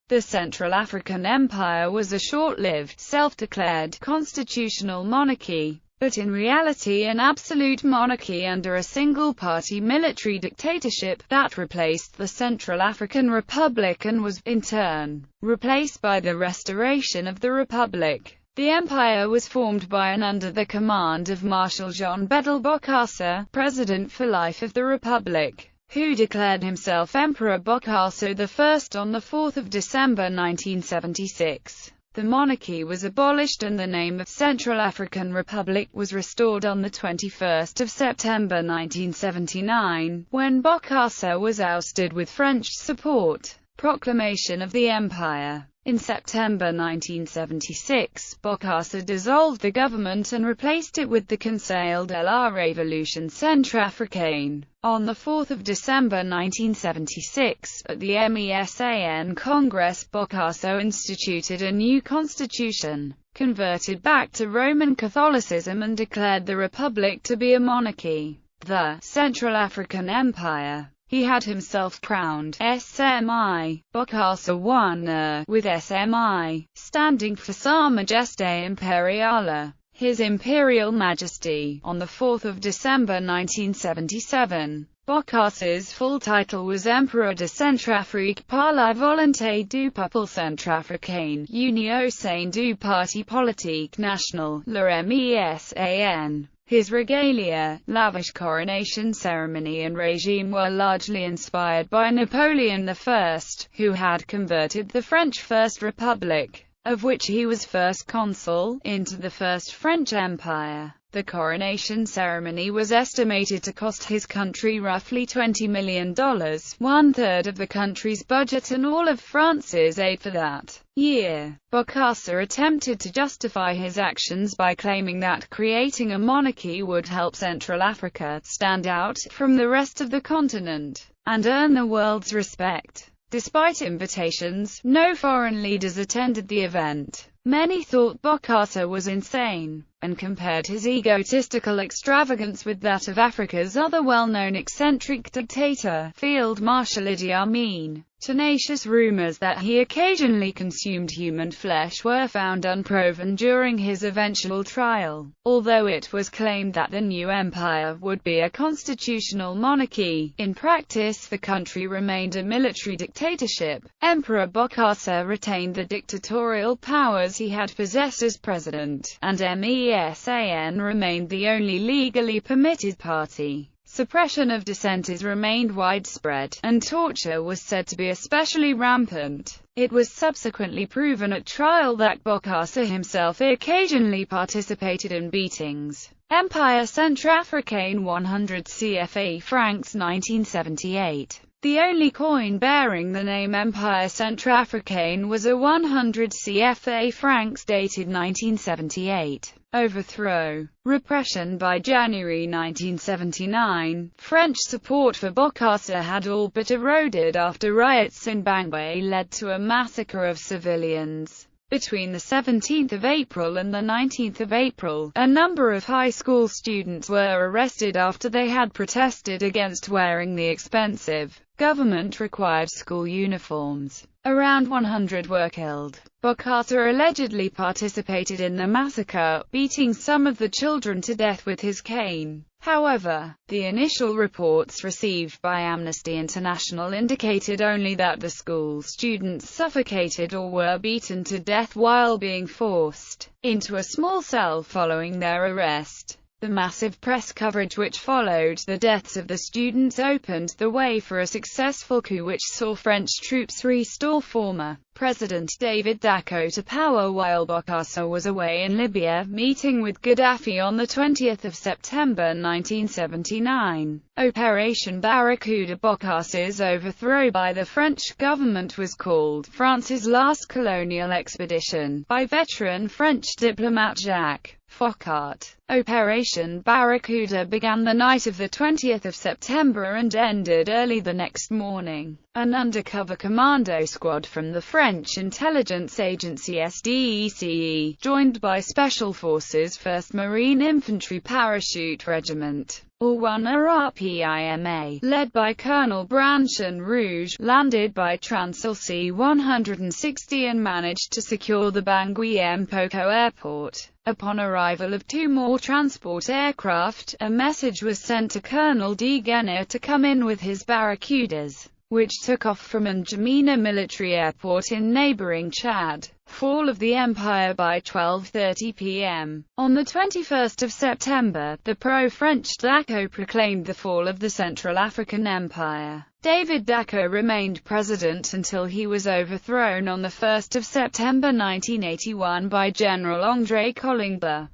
The Central African Empire was a short-lived, self-declared, constitutional monarchy, but in reality an absolute monarchy under a single-party military dictatorship, that replaced the Central African Republic and was, in turn, replaced by the restoration of the Republic. The empire was formed by and under the command of Marshal Jean Bedel Bokassa, President for life of the Republic, who declared himself Emperor Bokassa I on 4 December 1976. The monarchy was abolished and the name of Central African Republic was restored on 21 September 1979, when Bokassa was ousted with French support. Proclamation of the Empire. In September 1976, Bokassa dissolved the government and replaced it with the Conseil de la Révolution Centrafricaine. On 4 December 1976, at the MESAN Congress, Bokassa instituted a new constitution, converted back to Roman Catholicism and declared the republic to be a monarchy. The Central African Empire. He had himself crowned SMI, Bokassa I, with SMI, standing for Sa Majesté Impériale, His Imperial Majesty, on 4 December 1977. Bokassa's full title was Empereur de Centrafrique par la volonté du peuple centrafricain, Union au sein du Parti politique national, le MESAN. His regalia, lavish coronation ceremony and regime were largely inspired by Napoleon I, who had converted the French First Republic, of which he was first consul, into the First French Empire. The coronation ceremony was estimated to cost his country roughly $20 million, one-third of the country's budget and all of France's aid for that year. Bokassa attempted to justify his actions by claiming that creating a monarchy would help Central Africa stand out from the rest of the continent, and earn the world's respect. Despite invitations, no foreign leaders attended the event. Many thought Bokassa was insane, and compared his egotistical extravagance with that of Africa's other well-known eccentric dictator, Field Marshal Idi Amin. Tenacious rumors that he occasionally consumed human flesh were found unproven during his eventual trial. Although it was claimed that the new empire would be a constitutional monarchy, in practice the country remained a military dictatorship. Emperor Bokassa retained the dictatorial powers he had possessed as president, and MESAN remained the only legally permitted party. Suppression of dissenters remained widespread, and torture was said to be especially rampant. It was subsequently proven at trial that Bokassa himself occasionally participated in beatings. Empire Centrafricaine 100 CFA francs 1978. The only coin bearing the name Empire Centrafricaine was a 100 CFA francs dated 1978. Overthrow. Repression. By January 1979, French support for Bokassa had all but eroded after riots in Bangui led to a massacre of civilians. Between the 17th of April and the 19th of April, a number of high school students were arrested after they had protested against wearing the expensive, government-required school uniforms. Around 100 were killed. Bokassa allegedly participated in the massacre, beating some of the children to death with his cane. However, the initial reports received by Amnesty International indicated only that the school students suffocated or were beaten to death while being forced into a small cell following their arrest. The massive press coverage which followed the deaths of the students opened the way for a successful coup which saw French troops restore former President David Dacko to power while Bokassa was away in Libya, meeting with Gaddafi on 20 September 1979. Operation Barracuda. Bokassa's overthrow by the French government was called France's last colonial expedition, by veteran French diplomat Jacques Foccart. Operation Barracuda began the night of 20 September and ended early the next morning. An undercover commando squad from the French intelligence agency SDECE, joined by Special Forces 1st Marine Infantry Parachute Regiment, or 1 RPIMA, led by Colonel Branchin Rouge, landed by Transall C-160 and managed to secure the Bangui Mpoko airport. Upon arrival of 2 more transport aircraft, a message was sent to Colonel Degena to come in with his Barracudas, which took off from N'Djamena military airport in neighboring Chad. Fall of the empire by 12:30 p.m. On the 21st of September, the pro-French Dacko proclaimed the fall of the Central African Empire. David Dacko remained president until he was overthrown on the 1st of September 1981 by General André Colingba.